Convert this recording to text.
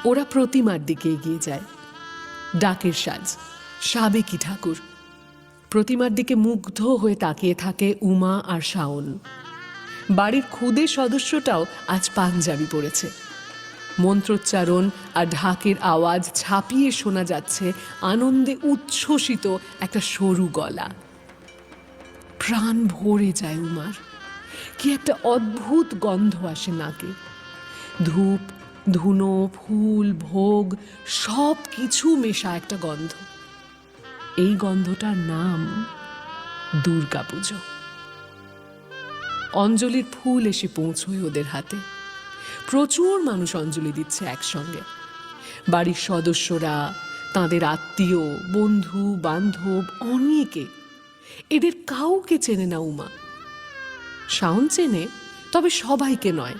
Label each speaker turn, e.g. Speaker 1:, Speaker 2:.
Speaker 1: ওরা প্রতিমার দিকে এগিয়ে যায়। ডাকের সাজ, সাবেকি ঠাকুর। প্রতিমার দিকে মুগ্ধ হয়ে তাকিয়ে থাকে উমা আর শাওন। বাড়ির খুদে সদস্যটাও আজ পাঞ্জাবি পরেছে। মন্ত্রোচ্চারণ আর ঢাকের আওয়াজ ছাপিয়ে শোনা যাচ্ছে আনন্দে উচ্ছ্বসিত একটা সরু গলা। প্রাণ ভরে যায় উমার। কি একটা অদ্ভুত গন্ধ আসে নাকে। ধূপ, ধুনো, ফুল, ভোগ সব কিছু মেশা একটা গন্ধ। এই গন্ধটার নাম দুর্গাপুজো। অঞ্জলির ফুল এসে পৌঁছয় ওদের হাতে। প্রচুর মানুষ অঞ্জলি দিচ্ছে একসঙ্গে। বাড়ির সদস্যরা, তাদের আত্মীয়, বন্ধু বান্ধব, অনেকে। এদের কাউকে চেনে না উমা। শাওন চেনে, তবে সবাইকে নয়।